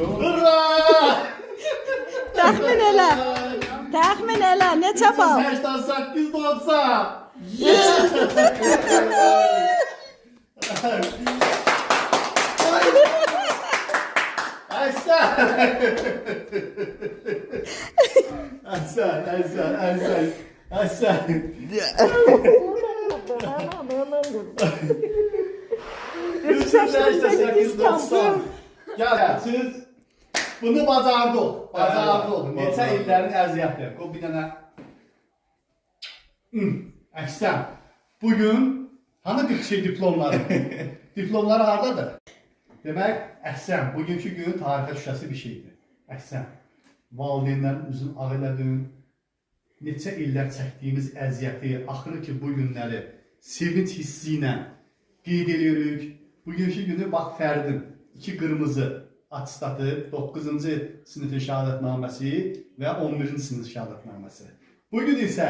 Hurra! Təxmin elə. Təxmin elə. Neçə bal? 88-90. Ayşen. Ayşen. Gel siz bunu bacardı. Neçə illərin əziyyəti. O bir dənə. Əksən. Bugün hanı bir şey diplomları? Diplomları hardadır? Demək, əksən. Bugünkü gün tarixə düşəsi bir şeydir. Əksən. Valideynlərin üzün ağ elədin. Neçə illər çəkdiyimiz əziyyəti, axırı ki bu günləri sevinç hissi ilə qeyd edirik. Bugünkü günü bax Fərdin 2 qırmızı atistatı, 9-cu sinif şəhadətnaməsi və 11-ci sinif şəhadətnaməsi. Bugün isə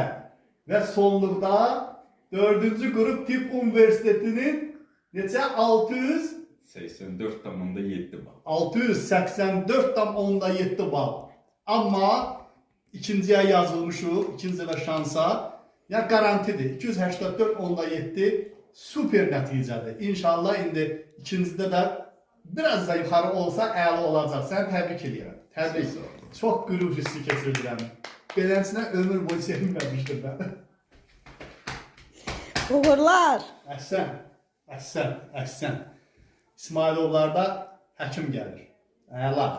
və sonluqda 4-cü qrup Tibb Universitetinin neçə 84,7 bal. 684,7 bal. Amma ikinciyə yazılmışıq, ikinci və şansa. Ya garantidir. 284,7 super nəticədir. İnşallah indi ikincidə də biraz da yuxarı olsa əla olacaq. Sən təbrik edirəm. Təbrik. Çox qürur hissi keçirdirəm. Beləsinə ömür boyu sevinməmişdim mən. Uğurlar. Əhsən. İsmailovlarda həkim gəlir. Əla.